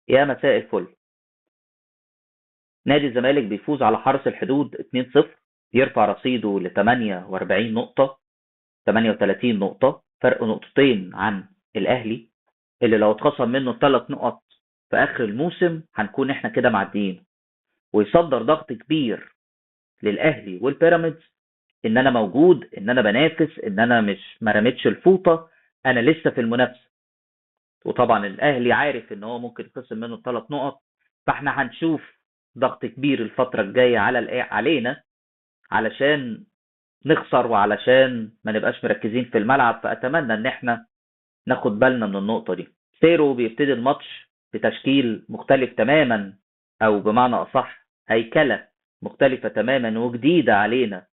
يا مساء الفل. نادي الزمالك بيفوز على حرس الحدود 2-0، يرفع رصيده ل 48 نقطة، 38 نقطة، فرق نقطتين عن الأهلي اللي لو اتخصم منه 3 نقط في آخر الموسم هنكون احنا كده معديين، ويصدر ضغط كبير للأهلي والبيراميدز إن أنا موجود، إن أنا بنافس، إن أنا مش ما رميتش الفوطة، أنا لسه في المنافسة. وطبعا الاهلي عارف ان هو ممكن يخصم منه ال3 نقط، فاحنا هنشوف ضغط كبير الفتره الجايه علينا علشان نخسر وعلشان ما نبقاش مركزين في الملعب. فاتمنى ان احنا ناخد بالنا من النقطه دي. سيرو بيبتدي الماتش بتشكيل مختلف تماما، او بمعنى اصح هيكله مختلفه تماما وجديده علينا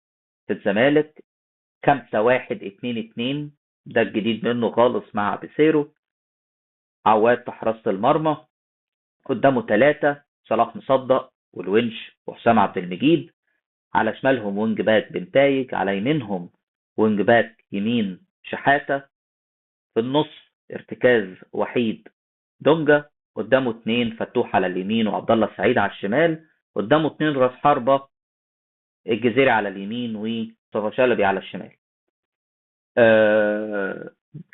في الزمالك. 5-1-2-2 ده الجديد منه خالص مع بيسيرو. عواد في حراسة المرمى، قدامه 3: صلاح مصدق والونش وحسام عبد المجيد. على شمالهم وينج باك بنتايج، على يمينهم وينج باك يمين شحاتة. في النص ارتكاز وحيد دونجا، قدامه 2: فتوح على اليمين وعبد الله السعيد على الشمال. قدامه 2 راس حربة، الجزيري على اليمين ومصطفى شلبي على الشمال.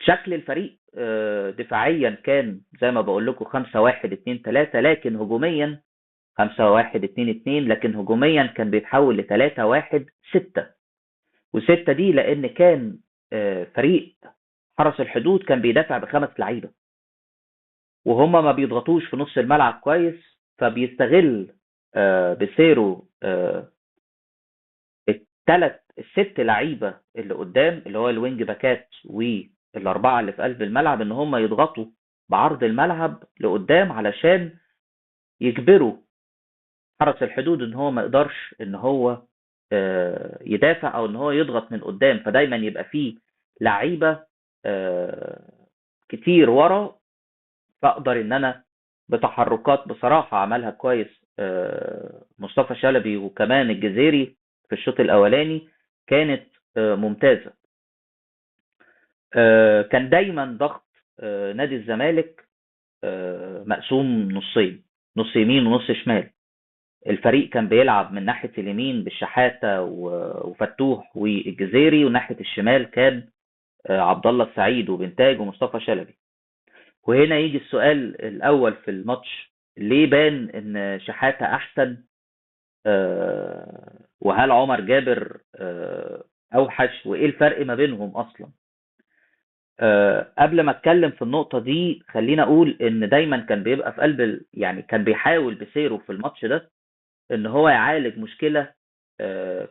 شكل الفريق دفاعيا كان زي ما بقول لكم 5-1-2-3، لكن هجوميا 5-1-2-2، لكن هجوميا كان بيتحول ل3-1-6. و6 دي لان كان فريق حرس الحدود كان بيدافع ب5 لعيبه، وهم ما بيضغطوش في نص الملعب كويس، فبيستغل بسيرو ال6 لعيبه اللي قدام، اللي هو الوينج باكات والاربعه اللي في قلب الملعب، ان هم يضغطوا بعرض الملعب لقدام علشان يجبروا حرس الحدود ان هو ما يقدرش ان هو يدافع او ان هو يضغط من قدام. فدايما يبقى فيه لعيبه كتير ورا، فاقدر ان انا بتحركات بصراحه عملها كويس مصطفى شلبي وكمان الجزيري في الشوط الاولاني كانت ممتازه. كان دايما ضغط نادي الزمالك مقسوم نصين، نص يمين ونص شمال. الفريق كان بيلعب من ناحية اليمين بالشحاتة وفتوح والجزيري، وناحية الشمال كان عبد الله السعيد وبنتاج ومصطفى شلبي. وهنا يجي السؤال الأول في الماتش: ليه بان إن شحاتة أحسن؟ وهل عمر جابر أوحش؟ وإيه الفرق ما بينهم أصلا؟ قبل ما اتكلم في النقطة دي خلينا اقول ان دايما كان بيبقى في قلب يعني كان بيحاول بسيره في الماتش ده ان هو يعالج مشكلة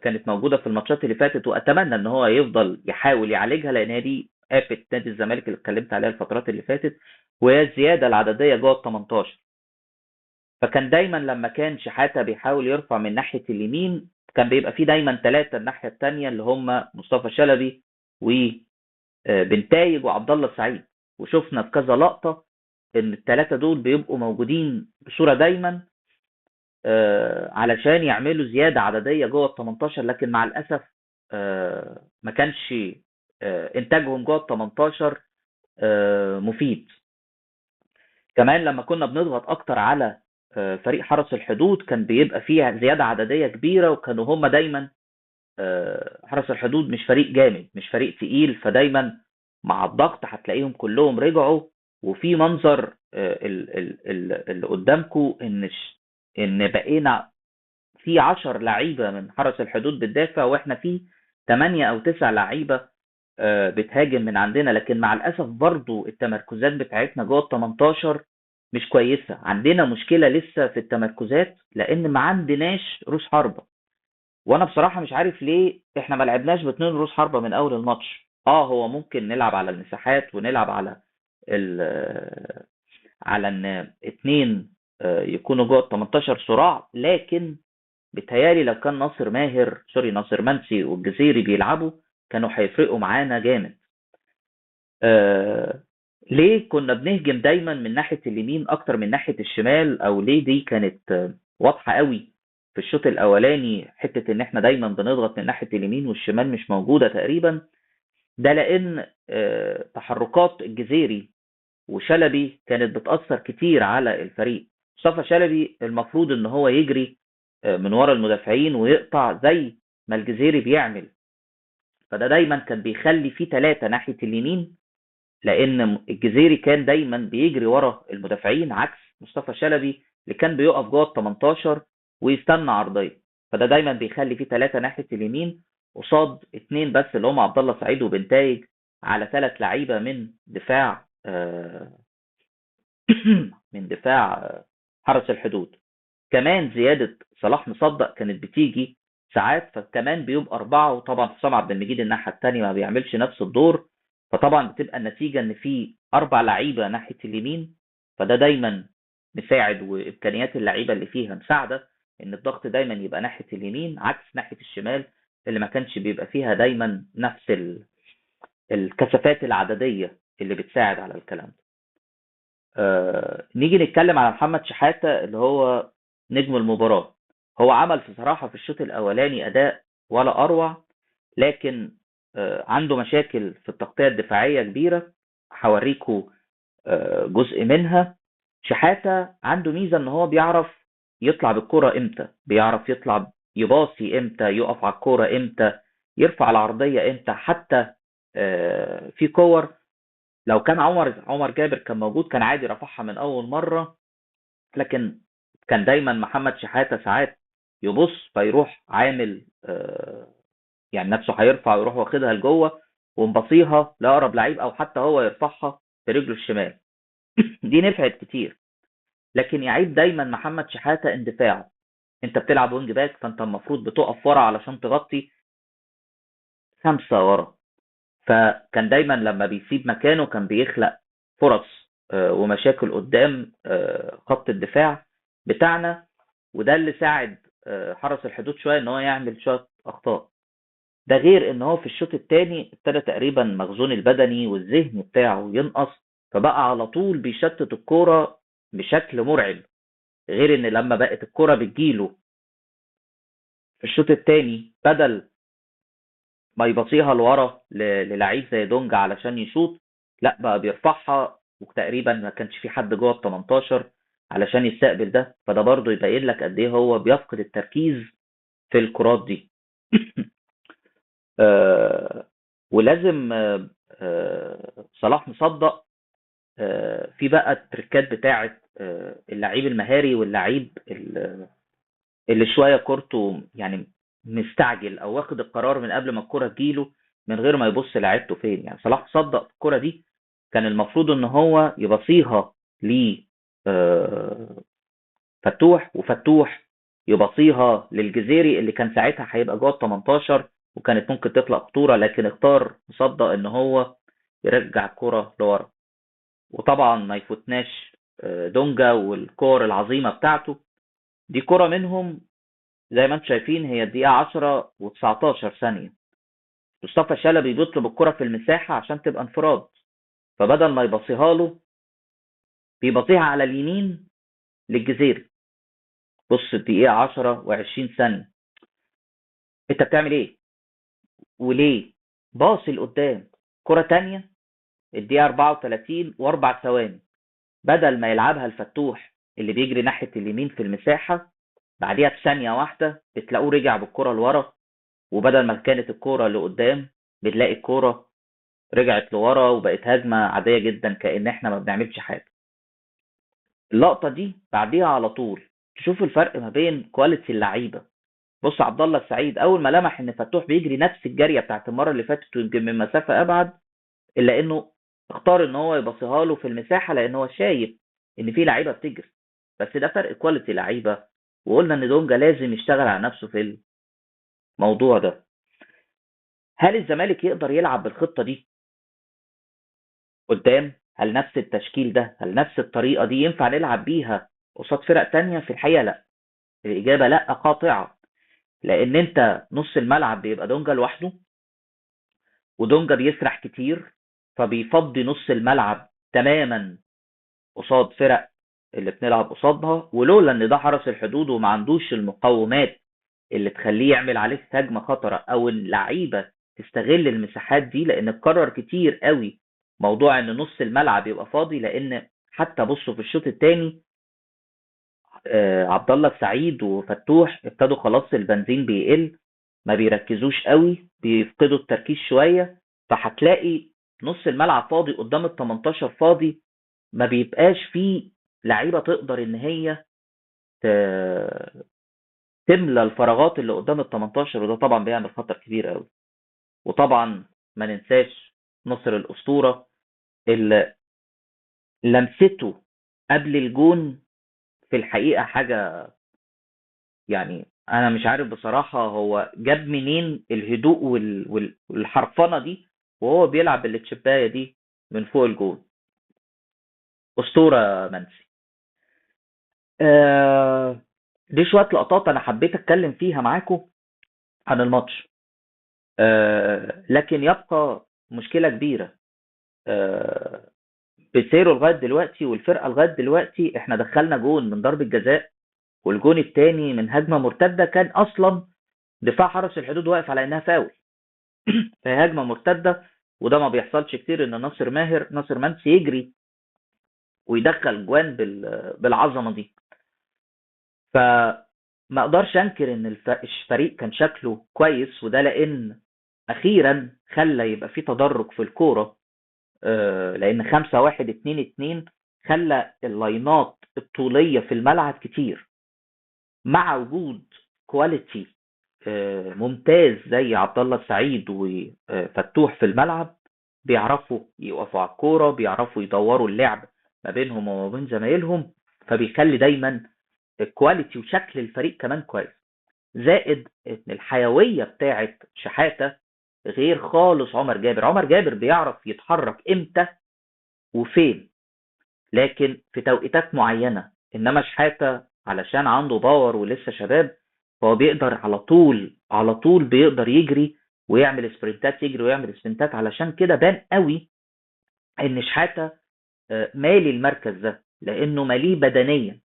كانت موجودة في الماتشات اللي فاتت، واتمنى ان هو يفضل يحاول يعالجها، لان هي دي آفة نادي الزمالك اللي اتكلمت عليها الفترات اللي فاتت، وهي الزيادة العددية جوه ال 18. فكان دايما لما كان شحاتة بيحاول يرفع من ناحية اليمين كان بيبقى فيه دايما 3 الناحية التانية، اللي هم مصطفى شلبي وبنتايج وعبد الله السعيد. وشفنا في كذا لقطة ان ال3 دول بيبقوا موجودين بصورة دايما علشان يعملوا زيادة عددية جوه ال 18، لكن مع الأسف ما كانش إنتاجهم جوه ال 18 مفيد. كمان لما كنا بنضغط أكتر على فريق حرس الحدود كان بيبقى فيها زيادة عددية كبيرة، وكانوا هم دايما حرس الحدود مش فريق جامد، مش فريق تقيل، فدايما مع الضغط هتلاقيهم كلهم رجعوا. وفي منظر اللي قدامكم ان بقينا في 10 لعيبه من حرس الحدود بتدافع، واحنا في 8 او 9 لعيبه بتهاجم من عندنا. لكن مع الاسف برضو التمركزات بتاعتنا جوه ال 18 مش كويسه، عندنا مشكله لسه في التمركزات لان ما عندناش روس حربه. وانا بصراحه مش عارف ليه احنا ما لعبناش باتنين روس حربه من اول الماتش. هو ممكن نلعب على المساحات ونلعب على على ان اتنين يكونوا جوه ال 18 صراع، لكن بيتهيألي لو كان ناصر منسي والجزيري بيلعبوا كانوا هيفرقوا معانا جامد. ليه كنا بنهجم دايما من ناحية اليمين اكتر من ناحية الشمال؟ او ليه دي كانت واضحة قوي في الشوط الاولاني، حتة ان احنا دايما بنضغط من ناحية اليمين والشمال مش موجودة تقريبا؟ ده لان تحركات الجزيري وشلبي كانت بتأثر كتير على الفريق. مصطفى شلبي المفروض ان هو يجري من ورا المدافعين ويقطع زي ما الجزيري بيعمل، فده دايما كان بيخلي فيه ثلاثة ناحية اليمين، لان الجزيري كان دايما بيجري ورا المدافعين عكس مصطفى شلبي اللي كان بيقف جوه ال 18 ويستنى عرضيه. فده دايما بيخلي فيه ثلاثه ناحيه اليمين قصاد اثنين بس اللي هم عبد الله سعيد وبنتايج، على ثلاث لعيبه من دفاع من دفاع حرس الحدود. كمان زياده صلاح مصدق كانت بتيجي ساعات، فكمان بيبقى اربعه، وطبعا حسام عبد المجيد الناحيه الثانيه ما بيعملش نفس الدور، فطبعا بتبقى النتيجه ان في اربع لعيبه ناحيه اليمين. فده دايما مساعد، وامكانيات اللعيبه اللي فيها مساعده ان الضغط دايما يبقى ناحيه اليمين عكس ناحيه الشمال اللي ما كانش بيبقى فيها دايما نفس الكثافات العدديه اللي بتساعد على الكلام ده. نيجي نتكلم على محمد شحاته اللي هو نجم المباراه. هو عمل بصراحه في الشوط الاولاني اداء ولا اروع، لكن عنده مشاكل في التغطيه الدفاعيه كبيره، هوريكوا جزء منها. شحاته عنده ميزه ان هو بيعرف يطلع بالكرة امتى، بيعرف يطلع يباصي امتى، يقف على الكرة امتى، يرفع العرضيه امتى. حتى في كور لو كان عمر جابر كان موجود كان عادي رفعها من اول مره، لكن كان دايما محمد شحاته ساعات يبص فيروح عامل يعني نفسه هيرفع ويروح واخدها لجوه ومبصيها لاقرب لعيب، او حتى هو يرفعها برجله الشمال. دي نفعت كتير، لكن يعيب دايما محمد شحاته اندفاعه. انت بتلعب وينج باك، فانت المفروض بتقف ورا علشان تغطي خمسه ورا، فكان دايما لما بيسيب مكانه كان بيخلق فرص ومشاكل قدام خط الدفاع بتاعنا، وده اللي ساعد حرس الحدود شويه ان هو يعمل شويه اخطاء. ده غير ان هو في الشوط الثاني ابتدى تقريبا مخزون البدني والذهني بتاعه ينقص، فبقى على طول بيشتت الكوره بشكل مرعب. غير ان لما بقت الكوره بتجيله في الشوط الثاني بدل ما يبصيها لورا للعيب زي دونج علشان يشوط، لا بقى بيرفعها وتقريبا ما كانش في حد جوه ال 18 علشان يستقبل ده. فده برضه يبين لك قد ايه هو بيفقد التركيز في الكرات دي. ولازم صلاح مصدق في بقى التركات بتاعه اللعيب المهاري واللعيب اللي شويه كورته يعني مستعجل او واخد القرار من قبل ما الكرة تجيله من غير ما يبص لعيبته فين. يعني صلاح صدق في الكرة دي كان المفروض ان هو يبصيها ل فتوح، وفتوح يبصيها للجزيري اللي كان ساعتها هيبقى جوه ال 18 وكانت ممكن تطلع خطورة، لكن اختار مصدق ان هو يرجع الكرة لورا. وطبعا ما يفوتناش دونجا والكور العظيمة بتاعته. دي كرة منهم زي ما انتم شايفين هي الدقيقة 10 و19 ثانية. مصطفى شلبي بيطلب الكرة في المساحة عشان تبقى انفراد، فبدل ما يبصيها له بيبصيها على اليمين للجزيري. بص الدقيقة 10 و20 ثانية، انت بتعمل ايه وليه؟ باصي لقدام. كرة تانية الدقيقة 34 و4 ثواني، بدل ما يلعبها الفتوح اللي بيجري ناحية اليمين في المساحة، بعديها بثانية واحدة بتلاقوه رجع بالكرة لورا، وبدل ما كانت الكرة لقدام بتلاقي الكرة رجعت لورا وبقت هجمة عادية جدا كأن احنا ما بنعملش حاجة. اللقطة دي بعديها على طول تشوف الفرق ما بين كواليتي اللعيبة. بص عبد الله السعيد اول ما لمح ان فتوح بيجري نفس الجريه بتاعت المره اللي فاتت ويمكن من مسافه ابعد، الا انه اختار ان هو يبصيها له في المساحه لان هو شايف ان في لعيبه بتجري. بس ده فرق كواليتي لعيبه، وقلنا ان دونجا لازم يشتغل على نفسه في الموضوع ده. هل الزمالك يقدر يلعب بالخطه دي قدام؟ هل نفس التشكيل ده، هل نفس الطريقه دي ينفع نلعب بيها قصاد فرق تانية؟ في الحقيقه لا. الاجابه لا قاطعه، لان انت نص الملعب بيبقى دونجا لوحده، ودونجا بيسرح كتير فبيفضي نص الملعب تماما قصاد فرق اللي بنلعب قصادها. ولولا ان ده حرس الحدود وما عندوش المقومات اللي تخليه يعمل عليك هجمه خطره او اللعيبه تستغل المساحات دي، لان اتكرر كتير قوي موضوع ان نص الملعب يبقى فاضي، لان حتى بصوا في الشوط الثاني عبد الله السعيد وفتوح ابتدوا خلاص البنزين بيقل، ما بيركزوش قوي، بيفقدوا التركيز شويه، فهتلاقي نص الملعب فاضي قدام ال 18 فاضي، ما بيبقاش فيه لعيبه تقدر ان هي تملى الفراغات اللي قدام ال 18، وده طبعا بيعمل خطر كبير قوي. وطبعا ما ننساش نصر الاسطوره اللي لمسته قبل الجون في الحقيقه حاجه، يعني انا مش عارف بصراحه هو جاب منين الهدوء والحرفنه دي وهو بيلعب التشبايه دي من فوق الجون. اسطوره منسي. دي شويه لقطات انا حبيت اتكلم فيها معاكم عن الماتش. لكن يبقى مشكله كبيره بسيرو لغايه دلوقتي، والفرقه لغايه دلوقتي احنا دخلنا جون من ضربه جزاء، والجون الثاني من هجمه مرتده كان اصلا دفاع حرس الحدود واقف على انها فاول. فهي هجمه مرتده، وده ما بيحصلش كتير ان ناصر منسي يجري ويدخل جوان بالعظمه دي. فما اقدرش انكر ان الفريق كان شكله كويس، وده لان اخيرا خلى يبقى في تدرج في الكوره. لان 5-1-2-2 خلى اللاينات الطوليه في الملعب كتير، مع وجود كواليتي ممتاز زي عبد الله السعيد وفتوح في الملعب، بيعرفوا يقفوا على الكوره، بيعرفوا يدوروا اللعب ما بينهم وما بين زمايلهم، فبيخلي دايما الكواليتي وشكل الفريق كمان كويس. زائد ان الحيويه بتاعه شحاته غير خالص. عمر جابر بيعرف يتحرك امتى وفين، لكن في توقيتات معينه، انما شحاته علشان عنده باور ولسه شباب، فهو بيقدر على طول بيقدر يجري ويعمل سبرنتات، علشان كده بان قوي ان شحاته مالي المركز ده لانه ماليه بدنيا.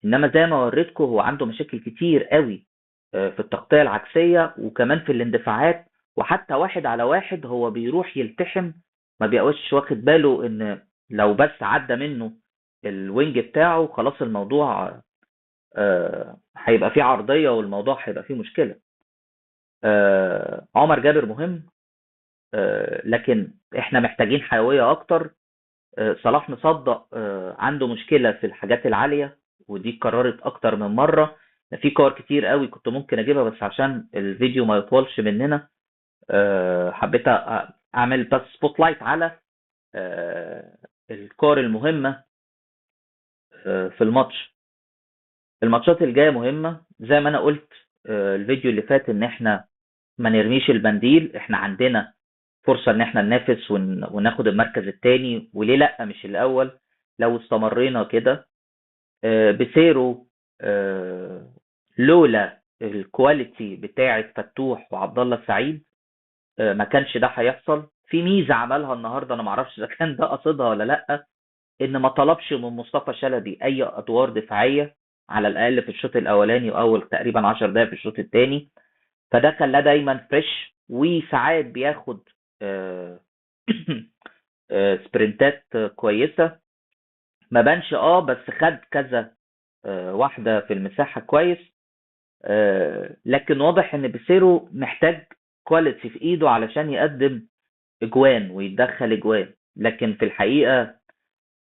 انما زي ما وريتكم هو عنده مشاكل كتير قوي في التغطيه العكسيه، وكمان في الاندفاعات، وحتى واحد على واحد هو بيروح يلتحم، ما بيبقاش واخد باله ان لو بس عدى منه الوينج بتاعه خلاص الموضوع هيبقى فيه عرضيه والموضوع هيبقى فيه مشكله. عمر جابر مهم، لكن احنا محتاجين حيويه اكتر. صلاح مصدق عنده مشكله في الحاجات العاليه، ودي اتكررت اكتر من مره. في كور كتير قوي كنت ممكن اجيبها، بس عشان الفيديو ما يطولش مننا حبيت اعمل بس سبوت لايت على الكور المهمه في الماتشات الجايه مهمه. زي ما انا قلت الفيديو اللي فات ان احنا ما نرميش البنديل، احنا عندنا فرصة ان احنا ننافس وناخد المركز الثاني، وليه لا مش الاول لو استمرينا كده. بسيرو لولا الكواليتي بتاعه فتوح وعبد الله السعيد ما كانش ده هيحصل. في ميزة عملها النهارده انا ما اعرفش اذا كان ده قصدها ولا لا، ان ما طلبش من مصطفى شلبي اي ادوار دفاعية على الاقل في الشوط الاولاني واول تقريبا 10 دقائق في الشوط الثاني، فده خلاه دايما فريش، وساعات بياخد آه، سبرنتات كويسه. ما بانش بس خد كذا واحده في المساحه كويس. لكن واضح ان بيسيرو محتاج كواليتي في ايده علشان يقدم اجوان ويدخل اجوان، لكن في الحقيقه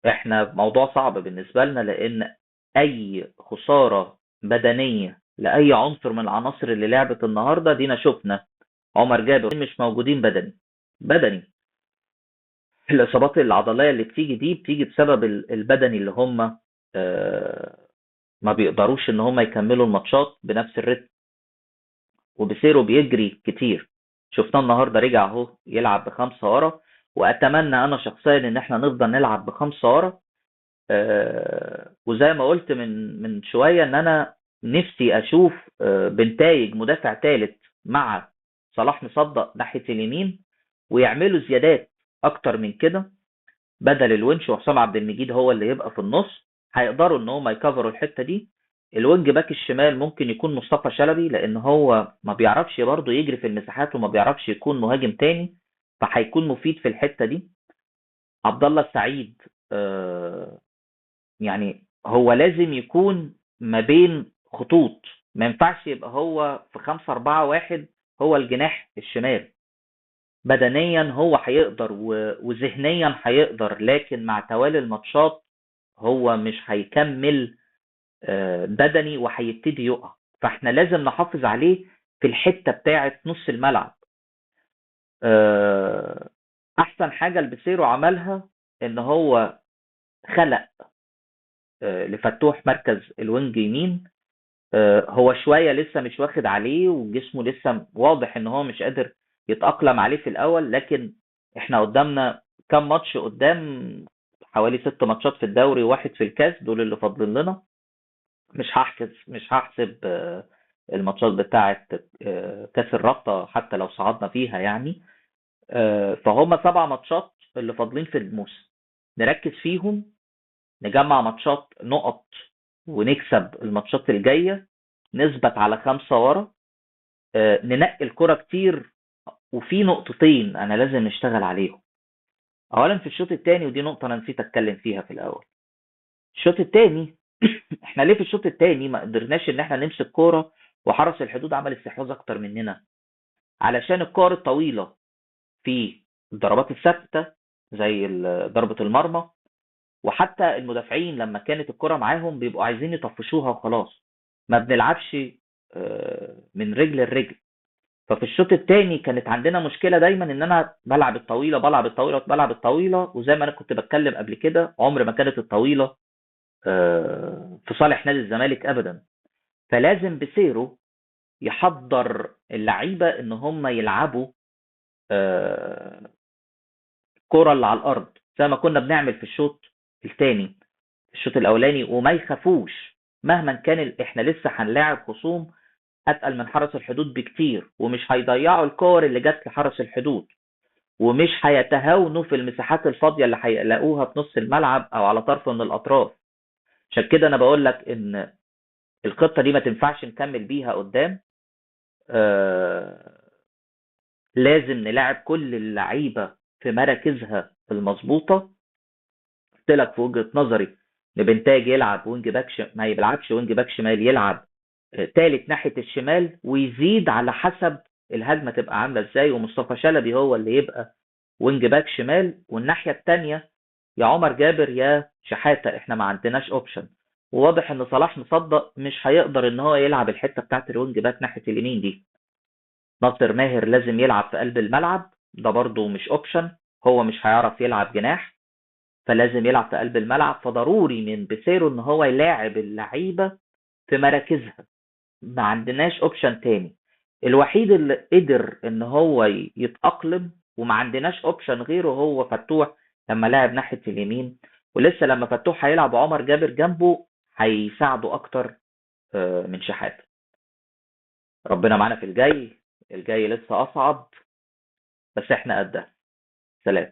احنا موضوع صعب بالنسبه لنا، لان اي خساره بدنيه لاي عنصر من العناصر اللي لعبت النهارده دينا شفنا عمر جابر مش موجودين بدني. الاصابات العضليه اللي بتيجي دي بتيجي بسبب البدني اللي هم ما بيقدروش ان هم يكملوا الماتشات بنفس الريتم، وبيسيرو بيجري كتير. شفناه النهارده رجع اهو يلعب بخمسه ورا، واتمنى انا شخصيا ان احنا نفضل نلعب بخمسه ورا. وزي ما قلت من شويه ان انا نفسي اشوف بنتايج مدافع ثالث مع صلاح مصدق ناحيه اليمين، ويعملوا زيادات اكتر من كده بدل الونش وحسام عبد المجيد هو اللي يبقى في النص. هيقدروا ان هم يكفروا الحته دي. الوينج باك الشمال ممكن يكون مصطفى شلبي، لان هو ما بيعرفش برضه يجري في المساحات وما بيعرفش يكون مهاجم تاني، فهيكون مفيد في الحته دي. عبد الله السعيد يعني هو لازم يكون ما بين خطوط، ما ينفعش يبقى هو في 5-4-1 هو الجناح الشمال. بدنيا هو هيقدر وذهنيا هيقدر، لكن مع توالي الماتشات هو مش هيكمل بدني وهيبتدي يقع. فاحنا لازم نحافظ عليه في الحتة بتاعة نص الملعب. آه، احسن حاجة البيسيرو عملها ان هو خلق لفتوح مركز الوينج يمين. هو شوية لسه مش واخد عليه، وجسمه لسه واضح ان هو مش قادر يتأقلم عليه في الاول، لكن احنا قدامنا كام ماتش قدام، حوالي 6 ماتشات في الدوري وواحد في الكاس، دول اللي فاضلين لنا. مش هحسب الماتشات بتاعة كاس الرابطة حتى لو صعدنا فيها يعني. فهم 7 ماتشات اللي فاضلين في الموسم، نركز فيهم، نجمع ماتشات نقط ونكسب الماتشات الجاية، نثبت على 5 ورا، ننقي الكرة كتير. وفي نقطتين أنا لازم نشتغل عليهم. أولا في الشوط الثاني، ودي نقطة أنا نسيت أتكلم فيها في الأول. الشوط الثاني احنا ليه في الشوط الثاني ما قدرناش ان احنا نمسك كورة وحرس الحدود عمل استحواذ اكتر مننا؟ علشان الكور الطويلة في الضربات الثابتة زي ضربة المرمى، وحتى المدافعين لما كانت الكرة معاهم بيبقوا عايزين يطفشوها وخلاص، ما بنلعبش من رجل لرجل. ففي الشوط الثاني كانت عندنا مشكلة دايما ان انا بلعب الطويلة، وزي ما انا كنت بتكلم قبل كده، عمر ما كانت الطويلة في صالح نادي الزمالك ابدا. فلازم بسيرو يحضر اللعيبة ان هم يلعبوا آه، الكرة اللي على الارض زي ما كنا بنعمل في الشوط الثاني، الشوط الاولاني، وما يخافوش مهما كان احنا لسه هنلاعب خصوم اتقل من حرس الحدود بكتير، ومش هيضيعوا الكور اللي جت لحرس الحدود، ومش هيتهاونوا في المساحات الفاضيه اللي هيلاقوها في نص الملعب او على طرف من الاطراف. عشان كده انا بقول لك ان الخطه دي ما تنفعش نكمل بيها قدام. آه لازم نلعب كل اللعيبه في مراكزها المظبوطه. قلت لك في وجهه نظري ان بنتاج يلعب وينج باك ما يلعبش وينج باك شمال، يلعب تالت ناحية الشمال، ويزيد على حسب الهجمة تبقى عاملة ازاي، ومصطفى شلبي هو اللي يبقى وينج باك شمال، والناحية التانية يا عمر جابر يا شحاتة. احنا ما عندناش اوبشن، وواضح ان صلاح مصدق مش هيقدر ان هو يلعب الحتة بتاعت الوينج باك ناحية اليمين دي. ناصر ماهر لازم يلعب في قلب الملعب، ده برضو مش اوبشن، هو مش هيعرف يلعب جناح، فلازم يلعب في قلب الملعب. فضروري من بيسيرو ان هو يلاعب اللعيبة في مراكزها، ما عندناش اوبشن تاني. الوحيد اللي قدر ان هو يتأقلم وما عندناش اوبشن غيره هو فتوح لما لعب ناحية اليمين، ولسه لما فتوح هيلعب عمر جابر جنبه هيساعده اكتر من شحاتة. ربنا معانا في الجاي، الجاي لسه اصعب، بس احنا قدها. سلام.